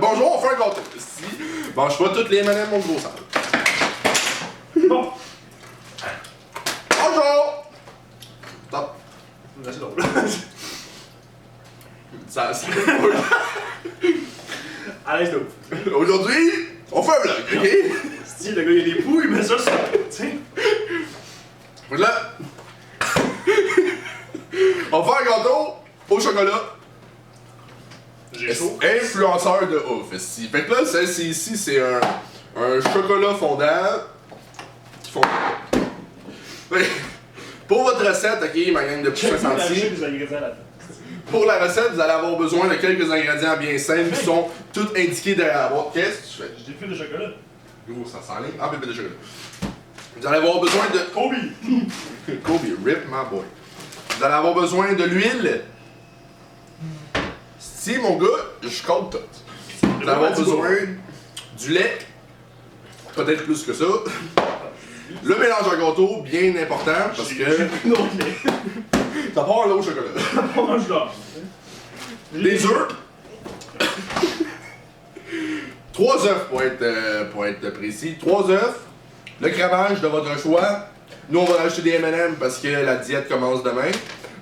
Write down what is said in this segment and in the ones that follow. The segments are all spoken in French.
Bonjour, on fait un gâteau. Si, mange pas toutes les M&M, mon gros sale. Bon. Bonjour! Top. C'est drôle. Ça Allez, nous. Aujourd'hui, on fait un vlog, ok? Si le gars il a des pouilles, mais ça, tu sais. Là, on fait un gâteau au chocolat. J'ai chaud. Influenceur de ouf, ici. Fait que là, celle-ci ici, c'est un chocolat fondant. Pour votre recette, ok, ma gang de petits sentiers. Pour la recette, vous allez avoir besoin de quelques ingrédients bien simples qui sont tous indiqués derrière la boîte. Qu'est-ce que tu fais? J'ai des fils de chocolat. Gros, ça s'enligne. Ah, bébé de chocolat. Vous allez avoir besoin de. Kobe! Kobe, rip my boy. Vous allez avoir besoin de l'huile. Si, mon gars, je compte tout. Vous allez avoir besoin du lait. Peut-être plus que ça. Le mélange à gâteau, bien important, parce que. Non, lait. Ça part en l'eau au chocolat. On mange là. Des œufs. 3 œufs pour être précis. 3 œufs. Le crémage de votre choix. Nous, on va rajouter des M&M parce que la diète commence demain.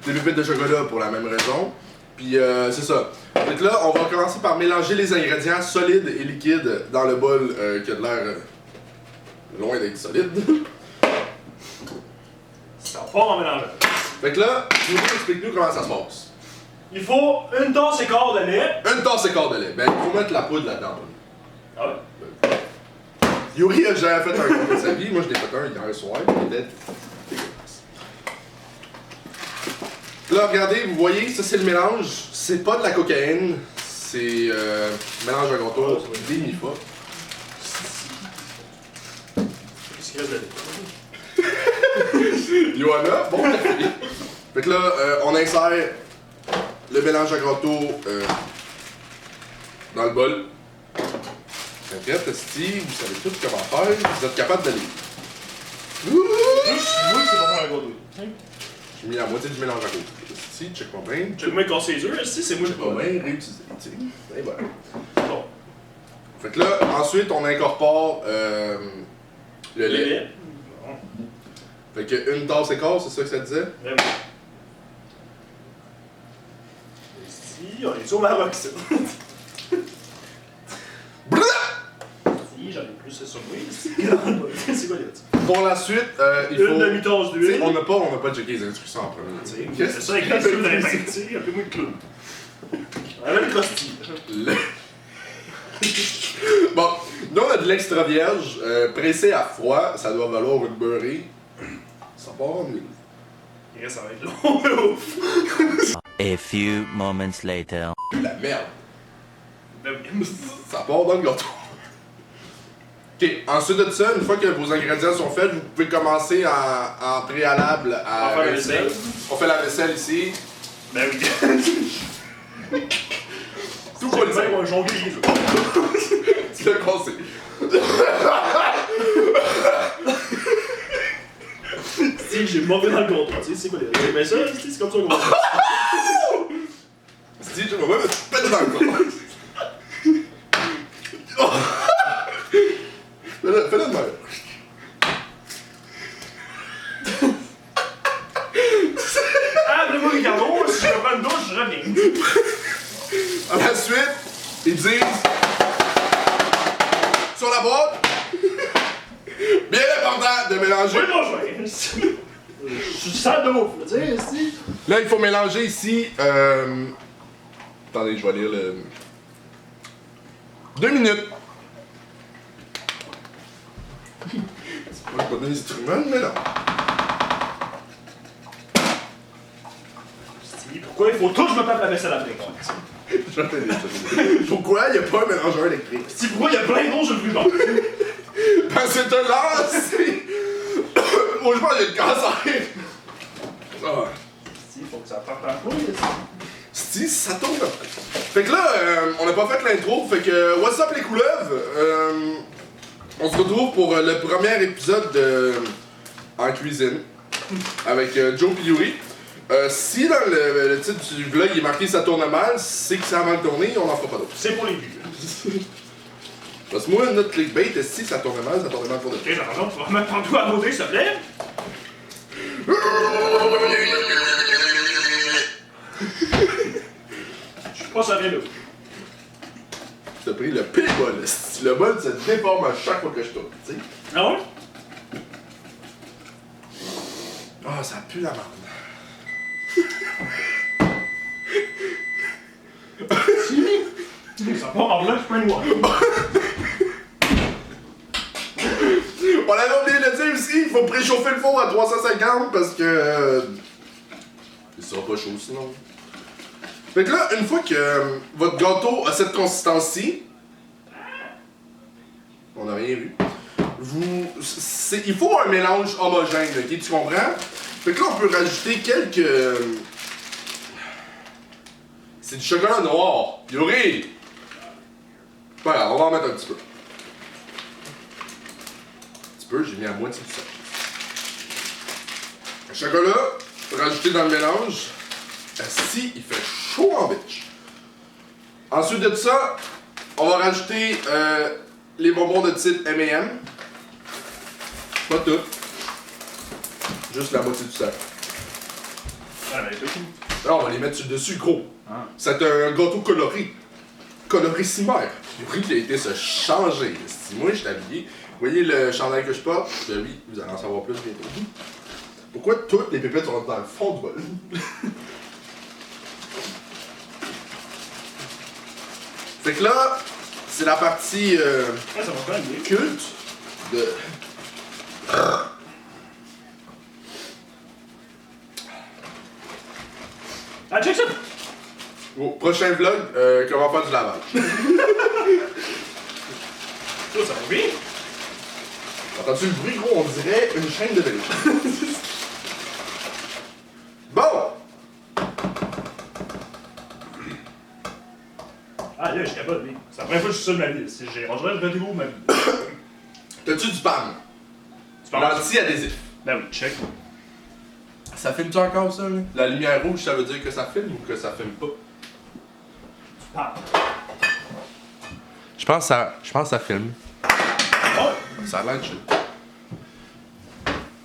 Des pépites de chocolat pour la même raison. Puis c'est ça. Donc là, on va commencer par mélanger les ingrédients solides et liquides dans le bol qui a de l'air loin d'être solide. Ça part en mélangeant. Fait que là, explique-nous comment ça se passe. Il faut une tasse et quart de lait. Une tasse et quart de lait. Ben, il faut mettre la poudre là-dedans. Ah ouais? Yuri a jamais fait un gâteau de sa vie. Moi, je l'ai fait un hier soir. Il était dégueulasse. Là, regardez, vous voyez, ça c'est le mélange. C'est pas de la cocaïne. C'est mélange à gâteau demi-fa. Qu'est-ce qu'il reste de lait? Johanna, bon café. Fait que là, on insère le mélange à gâteau dans le bol. T'inquiète, Steve, vous savez tout comment faire. Vous êtes capable d'aller. Juste, moi, c'est pas faire un gâteau. J'ai mis la moitié du mélange à gâteau. Si, check-moi bien. Tu veux casser les œufs, si c'est moi qui Check-moi bien, réutiliser. Et voilà. Bon. Fait que là, ensuite, on incorpore le lait. Bon. Fait que une tasse et quart, c'est ça que ça disait? Ben oui. Si, on est au Maroc, ça. Si, j'en ai plus, c'est sur moi. C'est quoi, les Pour la suite, il faut. Une demi-tasse T'sais, d'huile. on n'a pas checké les instructions en premier. C'est ça, avec la soupe dans les mains, tu sais, un peu moins de clown. Avec le costume. Bon, nous on a de l'extra vierge, pressé à froid, ça doit valoir une beurrée. Ça part en mille. Il reste, ça va être long, ouf. A few moments later. La merde. Ben Ça part dans le gâteau. Ok, ensuite de ça, une fois que vos ingrédients sont faits, vous pouvez commencer en préalable à. On fait la vaisselle. On fait la vaisselle ici. Ben oui. Tout Pas quoi le le même, on jongle les œufs. Tu l'as cassé. Si, j'ai mauvais dans le gâteau, tu sais, c'est quoi les. Mais ça, c'est comme ça qu'on va faire. Si, je me vois, mais tu pètes dans le corps. Fais-le de même. Ah, mais moi, Ricardo, si je prends une douche, je reviens. À la suite, ils disent sur la boîte, bien important de mélanger. Oui, non, je vais. Je suis sale de ouf, tu sais, si. Là, il faut mélanger ici. Attendez, je vais lire le. 2 minutes. C'est pas un bon instrument, mais non. Si, pourquoi il faut tout que je me tape la vaisselle après, quoi? Je vais t'aider. Pourquoi il n'y a pas un mélangeur électrique? Si, pourquoi il y a plein d'eau sur le ruban? Parce que t'as l'air, c'est. Moi, je pense qu'il y a le cancer. Ah. Si, faut que ça parte en couille, Si, ça tombe. Fait que là, on n'a pas fait l'intro, fait que what's up les couleuvres? On se retrouve pour le premier épisode de En cuisine avec Joe et Yuri. Si dans le titre du vlog il est marqué ça tourne mal, c'est que c'est avant de tourner, on n'en fera pas d'autres. C'est pour les vues. Parce que moi, notre clickbait, si ça tourne mal pour de Ok, Jean-Jean, tu vas remettre ton doigt à côté, s'il te plaît. Je suis pas serré là. T'as pris le pire bol. Le bol se déforme à chaque fois que je tourne, tu sais. Ah ouais? Ah, ça pue la merde. Ça part en blanc, je suis pas noir. On avait oublié de le dire aussi, il faut préchauffer le four à 350 parce que. Il sera pas chaud sinon. Fait que là, une fois que votre gâteau a cette consistance-ci, on n'a rien vu. Il faut un mélange homogène, ok? Tu comprends? Fait que là, on peut rajouter quelques. C'est du chocolat noir. Yuri! Pas grave, on va en mettre un petit peu. J'ai mis à moitié du sac. Le chocolat, rajouté dans le mélange. Si, il fait chaud en bitch. Ensuite de ça, on va rajouter les bonbons de type M&M. Pas tout. Juste la moitié du sac. Ah, ben, c'est tout. Là, on va les mettre sur le dessus, gros. Ah. C'est un gâteau coloré. Colorissimaire. Yuri qui a été se changer. Si moi, je suis habillé. Vous voyez le chandail que je porte? Oui, vous allez en savoir plus bientôt. Pourquoi toutes les pépettes sont dans le fond du bol? Fait que là, c'est la partie Ah, ça va quand même bien. culte de... Ah, check ça! Au prochain vlog, comment faire du lavage. Ça va bien? Entends-tu le bruit, gros? On dirait une chaîne de vélo. Bon! Ah, là, je capote, mais c'est la première fois que je suis ça de ma vie. J'ai rangé le rendez-vous de ma vie. T'as-tu du PAM? Tu parles? L'anti-adhésif. Ben oui, check. Ça filme-tu encore, ça, là? La lumière rouge, ça veut dire que ça filme ou que ça filme pas? Tu parles. Je pense que ça filme. Oh! Ça a l'air de chill.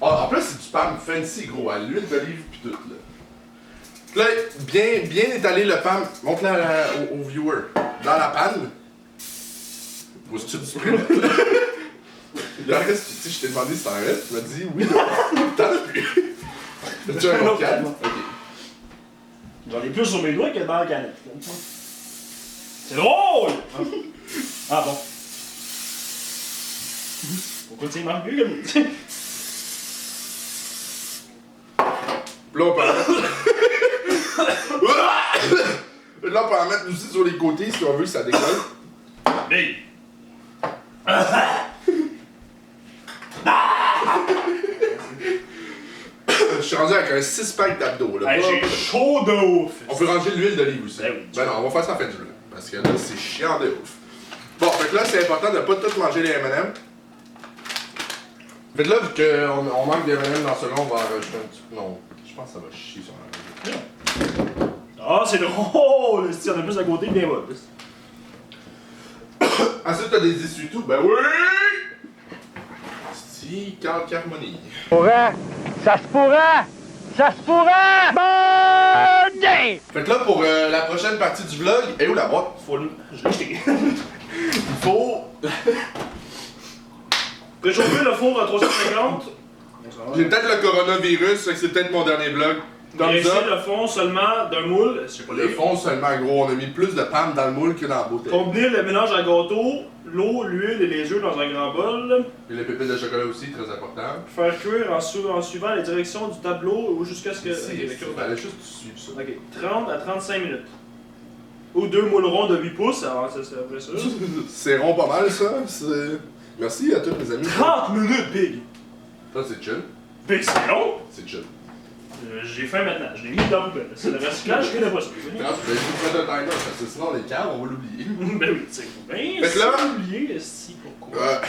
Ah, en plus, c'est du PAM fancy, gros, à l'huile d'olive pis tout, là. Là, bien étaler le PAM. Montre-le au viewer. Dans la panne. Faut-tu du spray? Il en reste, tu sais, je t'ai demandé si t'en restes. Tu m'as dit oui, t'en as plus. T'as-tu un autre canne? Ok. J'en ai plus sur mes doigts que dans la canette. C'est drôle! Ah bon. Pourquoi tu marques mieux comme ça? Là, on peut en mettre... Là, on peut en mettre aussi sur les côtés si on veut que ça décolle. Big! Je suis rendu avec un 6-pack d'abdos. Là. Hey, j'ai chaud de ouf! On peut ranger de l'huile d'olive aussi. Ben oui. Ben non, on va faire ça en fin de journée. Parce que là, c'est chiant de ouf. Bon, fait que là, c'est important de pas tout manger les M&M. Fait que là, vu qu'on manque des M&M dans ce long, on va en rajouter un petit peu. Non, je pense que ça va chier sur la... Ah, c'est drôle! Si on a plus à côté, bien va. Ensuite, t'as des essuie-tout. Ben oui! Si, Harmonie. Pourrait! Ça se pourrait! Ça se pourrait! Bon day! Fait que là, pour la prochaine partie du vlog, et où la boîte? Faut le. Je l'ai jeté. Il faut... Réchauffer le four à 350. J'ai peut-être le coronavirus, fait que c'est peut-être mon dernier vlog. Thumbs Graisser up. le fond seulement d'un moule. Je sais pas Le fond seulement, gros. On a mis plus de PAM dans le moule que dans la bouteille. Combiner le mélange à gâteau, l'eau, l'huile et les œufs dans un grand bol. Et les pépites de chocolat aussi, très important. Faire cuire en suivant les directions du tableau ou jusqu'à ce que. Si, Ok, il d'accord. fallait juste suivre ça. Ok, 30 à 35 minutes. Ou deux moules ronds de 8 pouces, alors ça c'est après ça. C'est rond pas mal, ça. Merci à tous mes amis. 30 minutes, Big! Ça, c'est chill. Big, c'est long! C'est chill. J'ai faim maintenant, je l'ai mis dans le poubelle. C'est le recyclage, je connais pas ça. Non, tu vas juste mettre un timer, parce que sinon, les câbles, on va l'oublier. Ben oui, tu sais, ben, Fait que là- c'est oublié, si, pourquoi?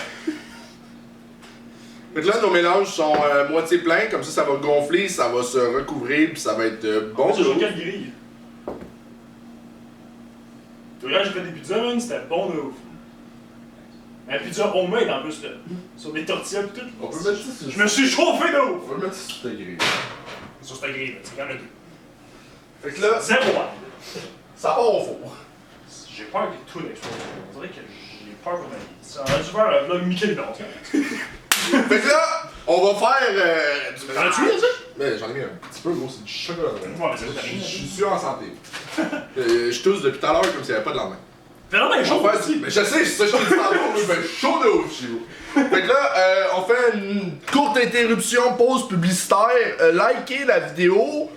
Fait que là, nos mélanges sont moitié pleins, comme ça va gonfler, ça va se recouvrir, puis ça va être bon. J'ai joué 4 grilles. Regarde, j'ai fait des pizzas, man, c'était bon de ouf. Un pizza homemade en plus, là. Sur des tortillas pis tout. On peut mettre ça sur... Je me suis chauffé de ouf! On va le mettre sur ta grille. Sur cette grille, là, c'est quand même tout. Fait que là, Zéro, hein. ça part au four. J'ai peur que tout l'explose. On dirait que j'ai peur pour ma vie. Ça aurait dû faire le vlog Mickey Léon. Fait que là, on va faire du T'en as-tu mis, ça? Mais j'en ai mis un petit peu, gros, c'est du chocolat. Ouais, mais c'est Je suis en santé. Je tousse depuis tout à l'heure comme s'il n'y avait pas de lendemain. Fais non, mais chaud! On fait ça, mais je sais, c'est ça que je te dis tantôt, il fait chaud de ouf chez vous. Fait que là, on fait une courte interruption, pause publicitaire. Likez la vidéo.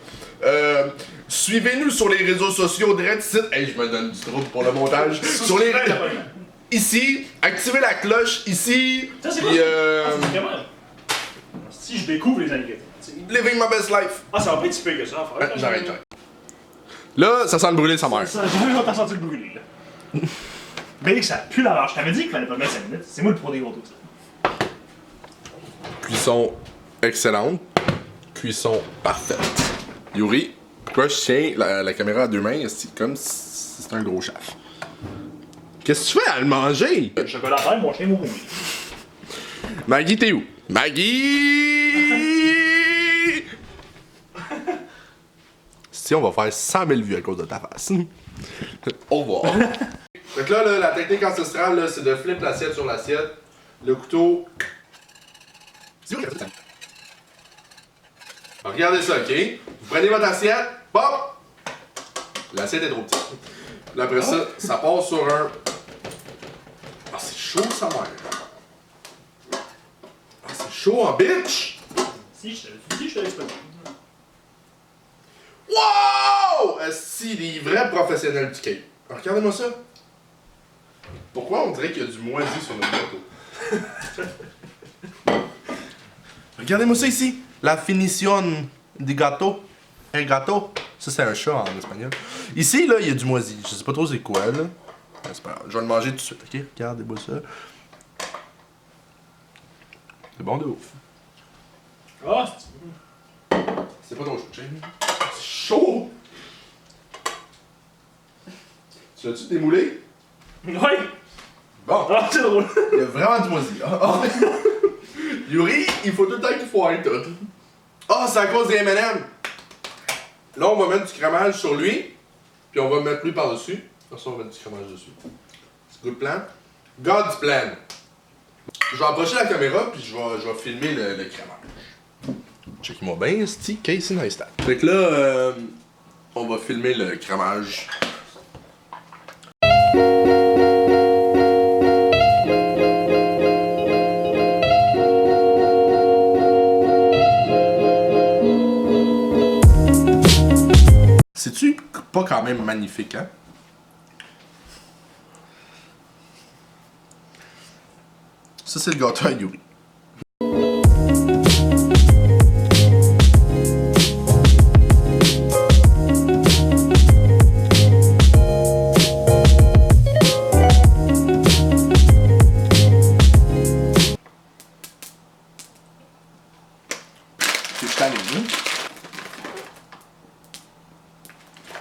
Suivez-nous sur les réseaux sociaux direct ici. Hey, je me donne du trouble pour le montage. Sur les... Ici, activez la cloche ici. Ça, c'est puis, quoi? Si je découvre les alligators. Living my best life. Ah, ça va pas être si pire que ça, frère. J'arrête. Là, ça sent le brûler sa mère. Ça, j'ai même pas senti le brûler, là. Mais ça pue la vache. Je t'avais dit qu'il fallait pas mettre 5 minutes. C'est moi le pro des gros trucs. Cuisson excellente. Cuisson parfaite. Yuri, pourquoi je tiens la caméra à deux mains? C'est comme si c'était un gros chef. Qu'est-ce que tu fais à le manger? Le chocolat à terre, mon chien mourir. Maggie, t'es où? Maggie! Si on va faire 100 000 vues à cause de ta face. Au revoir. Fait que là, la technique ancestrale, là, c'est de flip l'assiette sur l'assiette. Le couteau. Regardez ça, ok? Vous prenez votre assiette, pop! L'assiette est trop petite. Puis après ça, ça part sur un. Ah, c'est chaud, sa mère. Ah, c'est chaud en bitch! Si, je te laisse pas. Wow! Si, des vrais professionnels du cake. Alors, regardez-moi ça. Pourquoi on dirait qu'il y a du moisi sur notre gâteau? Regardez-moi ça ici. La finition du gâteau. Un gâteau. Ça, c'est un chat en espagnol. Ici, là, il y a du moisi. Je sais pas trop c'est quoi, là. C'est pas grave. Je vais le manger tout de suite, ok? Regardez-moi ça. C'est bon de ouf. Ah, C'est pas trop chaud, Jamie. C'est chaud! Tu l'as-tu démoulé? ouais! Bon. Ah, c'est drôle! Il y a vraiment du moisi. Oh. Yuri, il faut tout le temps qu'il foire tout. Ah, c'est à cause des M&M. Là, on va mettre du crémage sur lui. Puis on va mettre lui par-dessus. Comme ça, on va mettre du crémage dessus. C'est good plan. God's plan. Je vais approcher la caméra, puis je vais filmer le crémage. Check-moi bien, Steve Casey Neistat. Fait que là, on va filmer le crémage. C'est-tu pas quand même magnifique, hein? Ça, c'est le gâteau à Yuri.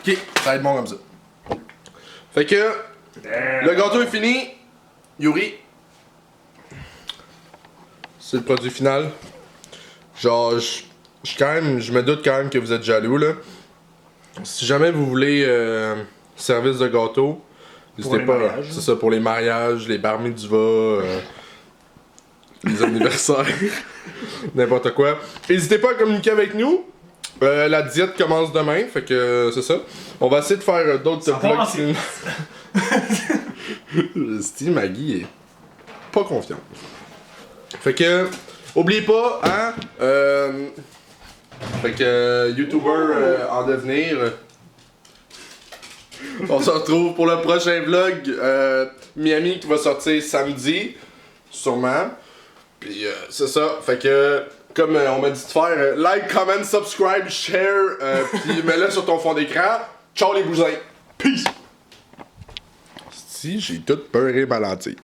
Ok, ça va être bon comme ça. Fait que le gâteau est fini. Yuri, c'est le produit final. Genre, je me doute quand même que vous êtes jaloux là. Si jamais vous voulez service de gâteau, n'hésitez pas. C'est ça, pour les mariages, les bar mitzvahs, les anniversaires, n'importe quoi. N'hésitez pas à communiquer avec nous. La diète commence demain, fait que c'est ça. On va essayer de faire d'autres vlogs. Steve Maggie est pas confiant. Fait que, oubliez pas, hein, fait que, YouTuber en devenir. On se retrouve pour le prochain vlog Miami qui va sortir samedi, sûrement. Puis c'est ça, fait que. Comme on m'a dit de faire, like, comment, subscribe, share, puis mets-le sur ton fond d'écran. Ciao les bousins. Peace. Si j'ai tout peuré ma lentille.